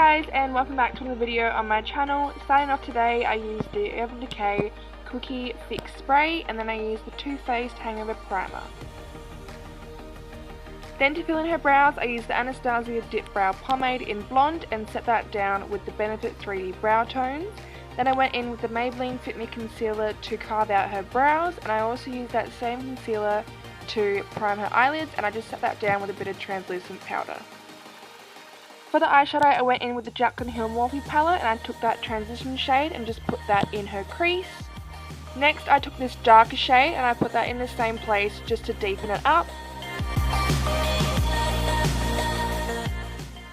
guys, and welcome back to another video on my channel. Starting off today, I used the Urban Decay Cookie Fix Spray, and then I used the Too Faced Hangover Primer. Then to fill in her brows, I used the Anastasia Dip Brow Pomade in Blonde and set that down with the Benefit 3D Brow Tones. Then I went in with the Maybelline Fit Me Concealer to carve out her brows, and I also used that same concealer to prime her eyelids, and I just set that down with a bit of translucent powder. For the eyeshadow, I went in with the Jaclyn Hill Morphe palette, and I took that transition shade and just put that in her crease. Next, I took this darker shade and I put that in the same place just to deepen it up.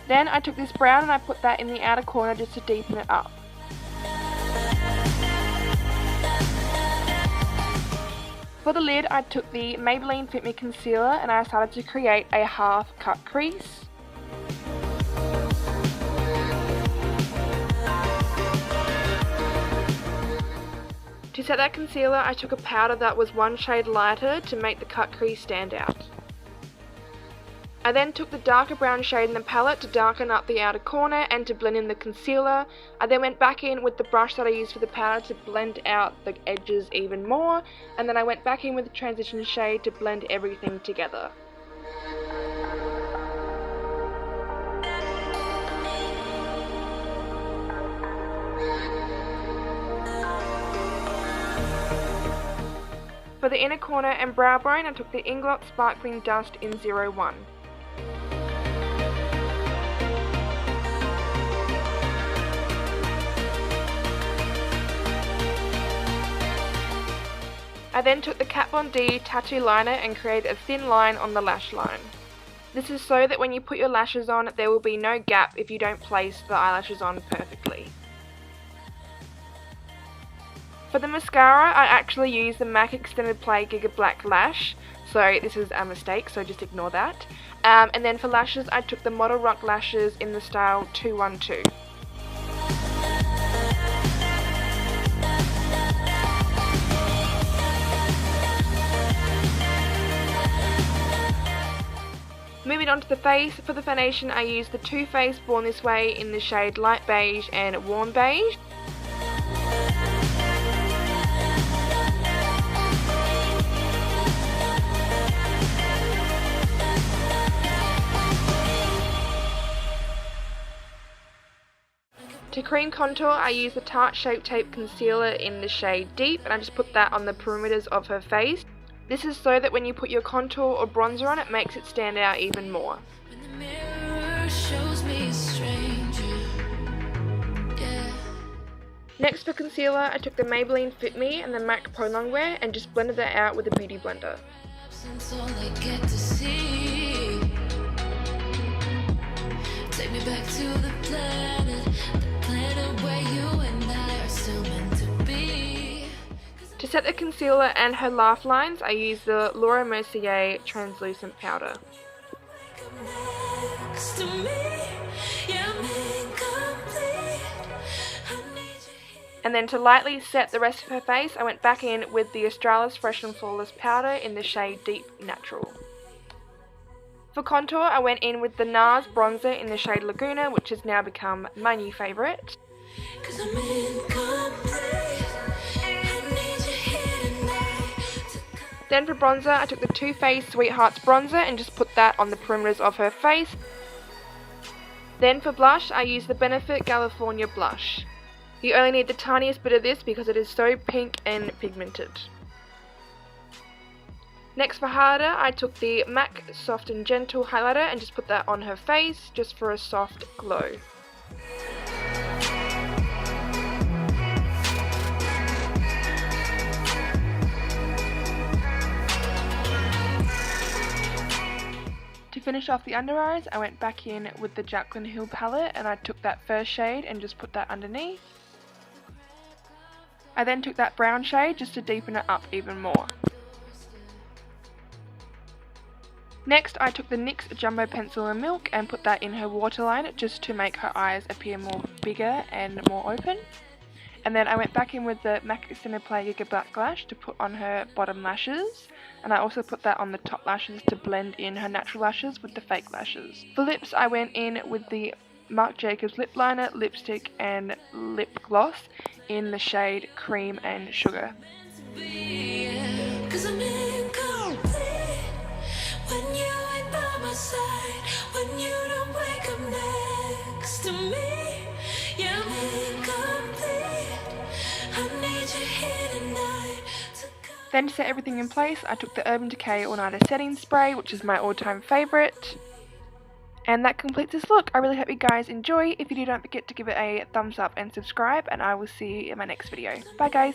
Then I took this brown and I put that in the outer corner just to deepen it up. For the lid, I took the Maybelline Fit Me Concealer and I started to create a half cut crease. To set that concealer, I took a powder that was one shade lighter to make the cut crease stand out. I then took the darker brown shade in the palette to darken up the outer corner and to blend in the concealer. I then went back in with the brush that I used for the powder to blend out the edges even more, and then I went back in with the transition shade to blend everything together. For the inner corner and brow bone, I took the Inglot Sparkling Dust in 01. I then took the Kat Von D Tattoo Liner and created a thin line on the lash line. This is so that when you put your lashes on, there will be no gap if you don't place the eyelashes on perfectly. For the mascara, I actually used the MAC Extended Play Giga Black Lash, so this is a mistake, so just ignore that. And then for lashes, I took the Model Rock lashes in the style 212. Moving on to the face, for the foundation I used the Too Faced Born This Way in the shade Light Beige and Warm Beige. To cream contour, I used the Tarte Shape Tape Concealer in the shade Deep, and I just put that on the perimeters of her face. This is so that when you put your contour or bronzer on, it makes it stand out even more. Next for concealer, I took the Maybelline Fit Me and the MAC Pro Longwear and just blended that out with a beauty blender. Take me back to the planet where you and I are still meant to be. To set the concealer and her laugh lines, I used the Laura Mercier translucent powder. And then to lightly set the rest of her face, I went back in with the Australis Fresh and Flawless powder in the shade Deep Natural. For contour, I went in with the NARS bronzer in the shade Laguna, which has now become my new favourite. Then for bronzer, I took the Too Faced Sweethearts bronzer and just put that on the perimeters of her face. Then for blush, I used the Benefit California blush. You only need the tiniest bit of this because it is so pink and pigmented. Next for highlighter, I took the MAC Soft and Gentle highlighter and just put that on her face, just for a soft glow. To finish off the under eyes, I went back in with the Jaclyn Hill palette and I took that first shade and just put that underneath. I then took that brown shade just to deepen it up even more. Next, I took the NYX Jumbo Pencil in Milk and put that in her waterline just to make her eyes appear more bigger and more open. And then I went back in with the MAC Extended Play Giga Black Lash to put on her bottom lashes, and I also put that on the top lashes to blend in her natural lashes with the fake lashes. For lips, I went in with the Marc Jacobs lip liner, lipstick and lip gloss in the shade Cream and Sugar. Then to set everything in place, I took the Urban Decay All Nighter Setting Spray, which is my all-time favourite. And that completes this look. I really hope you guys enjoy. If you do, don't forget to give it a thumbs up and subscribe, and I will see you in my next video. Bye guys!